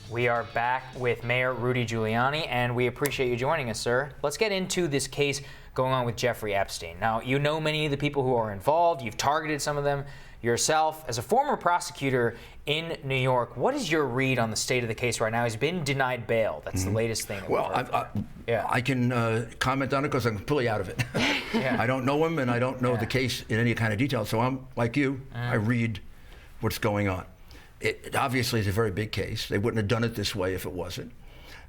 We are back with Mayor Rudy Giuliani, and we appreciate you joining us, sir. Let's get into this case going on with Jeffrey Epstein. Now, you know many of the people who are involved. You've targeted some of them yourself. As a former prosecutor in New York, what is your read on the state of the case right now? He's been denied bail. That's the latest thing. Well, I can comment on it because I'm completely out of it. I don't know him, and I don't know the case in any kind of detail. So I'm like you. I read what's going on. It obviously is a very big case. They wouldn't have done it this way if it wasn't.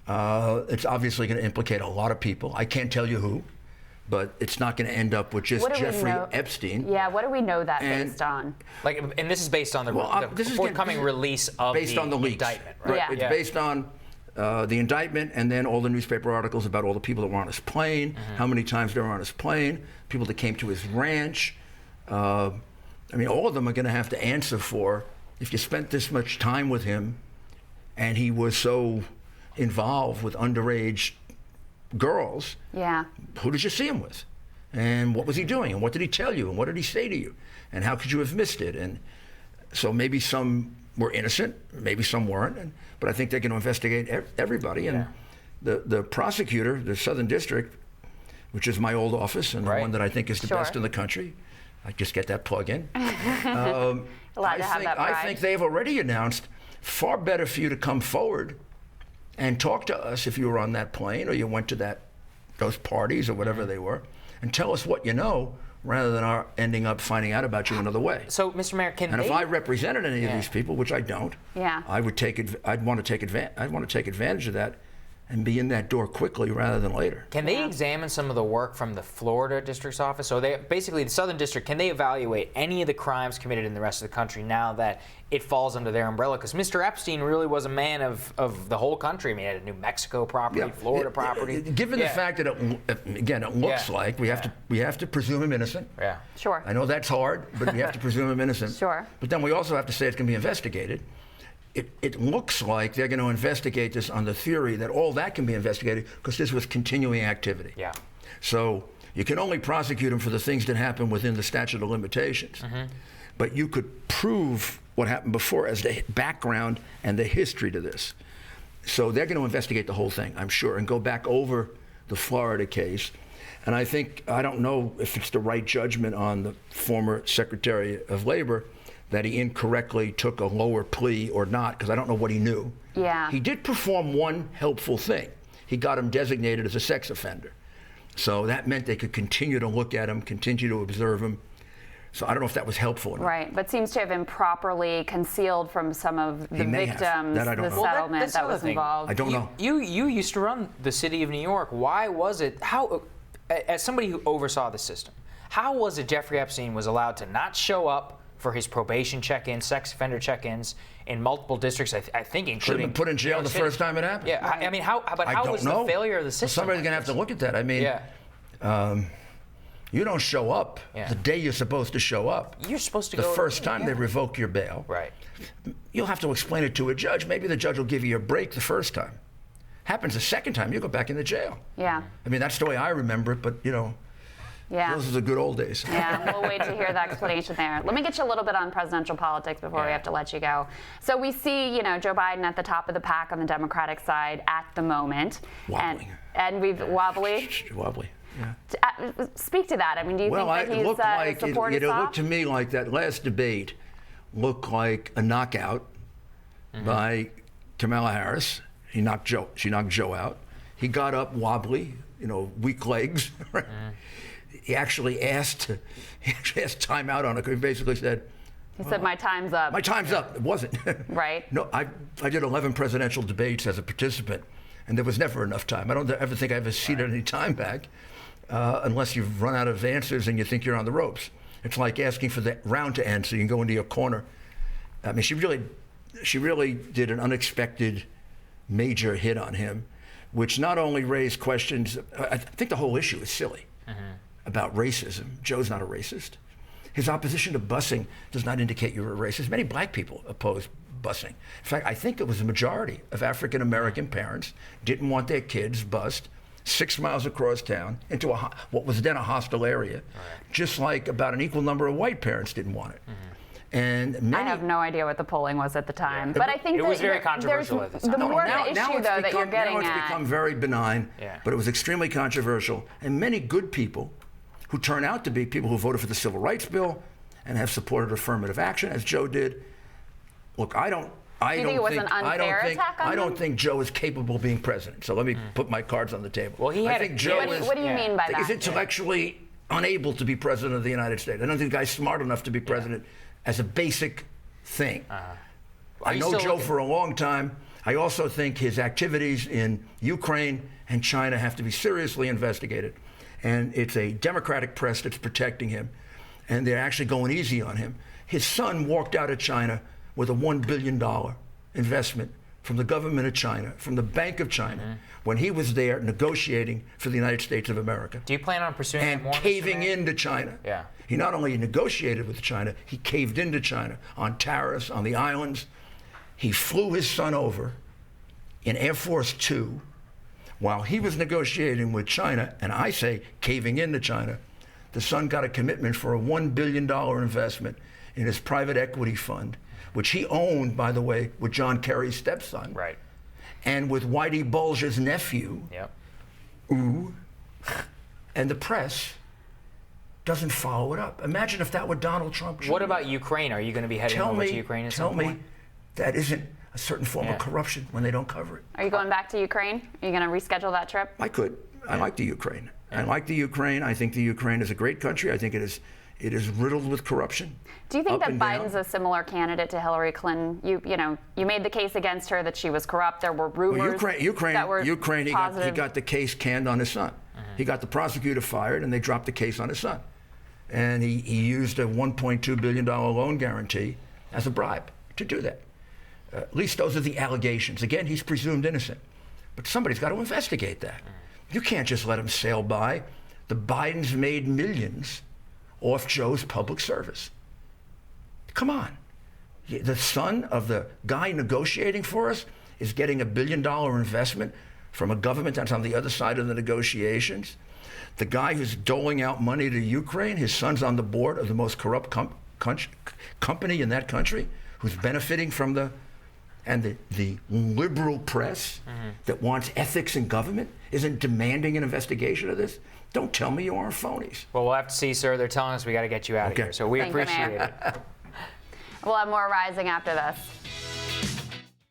It's obviously going to implicate a lot of people. I can't tell you who, but it's not going to end up with just Jeffrey Epstein. Yeah, what do we know that based on? And this is based on the forthcoming release of the indictment, right? Yeah. It's based on the indictment and then all the newspaper articles about all the people that were on his plane, how many times they were on his plane, people that came to his ranch. I mean, all of them are going to have to answer for, if you spent this much time with him and he was so involved with underage girls, who did you see him with? And what was he doing? And what did he tell you? And what did he say to you? And how could you have missed it? And so maybe some were innocent, maybe some weren't, but I think they're going to investigate everybody. And the prosecutor, the Southern District, which is my old office and the one that I think is the best in the country, I just get that plug in. I think they've already announced, far better for you to come forward and talk to us if you were on that plane or you went to those parties or whatever they were, and tell us what you know, rather than our ending up finding out about you another way. So, Mr. Mayor, if I represented any of these people, which I don't, I'd want to take advantage of that and be in that door quickly rather than later. Can they examine some of the work from the Florida District's office? So they basically, the Southern District, can they evaluate any of the crimes committed in the rest of the country now that it falls under their umbrella? Because Mr. Epstein really was a man of the whole country. I mean, he had a New Mexico property, Florida property. Given the fact that it looks like we have to presume him innocent. Yeah. Sure. I know that's hard, but we have to presume him innocent. Sure. But then we also have to say it's going to be investigated. It looks like they're going to investigate this on the theory that all that can be investigated because this was continuing activity. Yeah. So you can only prosecute him for the things that happened within the statute of limitations. But you could prove what happened before as the background and the history to this. So they're going to investigate the whole thing, I'm sure, and go back over the Florida case. And I don't know if it's the right judgment on the former Secretary of Labor that he incorrectly took a lower plea or not, because I don't know what he knew. Yeah. He did perform one helpful thing. He got him designated as a sex offender. So that meant they could continue to look at him, continue to observe him. So I don't know if that was helpful or not. Right, but seems to have improperly concealed from some of the victims the settlement that was involved. I don't know. You used to run the city of New York. Why was it, as somebody who oversaw the system, how was it Jeffrey Epstein was allowed to not show up for his probation check-ins, sex offender check-ins in multiple districts, I think including... Should have been put in jail the first time it happened. Yeah, right. I mean, how was the failure of the system? Well, somebody's going to have to look at that. I mean, you don't show up the day you're supposed to show up. You're supposed to go... The first time they revoke revoke your bail. Right. You'll have to explain it to a judge. Maybe the judge will give you a break the first time. Happens the second time, you go back into jail. Yeah. I mean, that's the way I remember it, but, you know... Yeah. Those are the good old days. Yeah, we'll wait to hear the explanation there. Let me get you a little bit on presidential politics before we have to let you go. So we see, Joe Biden at the top of the pack on the Democratic side at the moment. Wobbling. And we've wobbly. Wobbly. Yeah. Speak to that. I mean, do you think that he's supported? It looked to me like that last debate looked like a knockout by Kamala Harris. She knocked Joe out. He got up wobbly, weak legs. Right? He actually asked time out on it. He basically said, he said, my time's up. My time's up. It wasn't. Right. No, I did 11 presidential debates as a participant, and there was never enough time. I don't ever think I ever ceded any time back unless you've run out of answers and you think you're on the ropes. It's like asking for the round to end so you can go into your corner. I mean, she really did an unexpected major hit on him, which not only raised questions, I think the whole issue is silly. About racism. Joe's not a racist. His opposition to busing does not indicate you're a racist. Many black people oppose busing. In fact, I think it was a majority of African American parents didn't want their kids bused 6 miles across town into what was then a hostile area, just like about an equal number of white parents didn't want it. And many, I have no idea what the polling was at the time, Yeah. but I think it was very controversial at the time. The more now the issue, it's though, that you're getting now it's become very benign, but it was extremely controversial. And many good people who turn out to be people who voted for the Civil Rights Bill and have supported affirmative action, as Joe did. Look, I don't think Joe is capable of being president. So let me put my cards on the table. Well, he had what do you mean by that? He's intellectually unable to be president of the United States. I don't think the guy's smart enough to be president as a basic thing. I know Joe for a long time. I also think his activities in Ukraine and China have to be seriously investigated. And it's a Democratic press that's protecting him. And they're actually going easy on him. His son walked out of China with a $1 billion investment from the government of China, from the Bank of China, when he was there negotiating for the United States of America. Do you plan on pursuing that more? And caving into China. Yeah. He not only negotiated with China, he caved into China on tariffs, on the islands. He flew his son over in Air Force Two while he was negotiating with China, and I say caving into China. The son got a commitment for a $1 billion investment in his private equity fund, which he owned, by the way, with John Kerry's stepson. Right. And with Whitey Bulger's nephew. Yep. Ooh. And the press doesn't follow it up. Imagine if that were Donald Trump Jr. What about Ukraine? Are you going to be heading over to Ukraine at some point? Tell me that isn't a certain form of corruption when they don't cover it. Are you going back to Ukraine? Are you going to reschedule that trip? I could. I like the Ukraine. I like the Ukraine. I think the Ukraine is a great country. I think it is riddled with corruption. Do you think that Biden's a similar candidate to Hillary Clinton? You made the case against her that she was corrupt. There were rumors that were positive. He got the case canned on his son. He got the prosecutor fired, and they dropped the case on his son. And he used a $1.2 billion loan guarantee as a bribe to do that. At least those are the allegations. Again, he's presumed innocent. But somebody's got to investigate that. You can't just let him sail by. The Bidens made millions off Joe's public service. Come on. The son of the guy negotiating for us is getting $1 billion investment from a government that's on the other side of the negotiations. The guy who's doling out money to Ukraine, his son's on the board of the most corrupt company in that country, who's benefiting from the liberal press that wants ethics in government isn't demanding an investigation of this. Don't tell me you aren't phonies. Well, we'll have to see, sir. They're telling us we got to get you out of here. So we appreciate it. We'll have more Rising after this.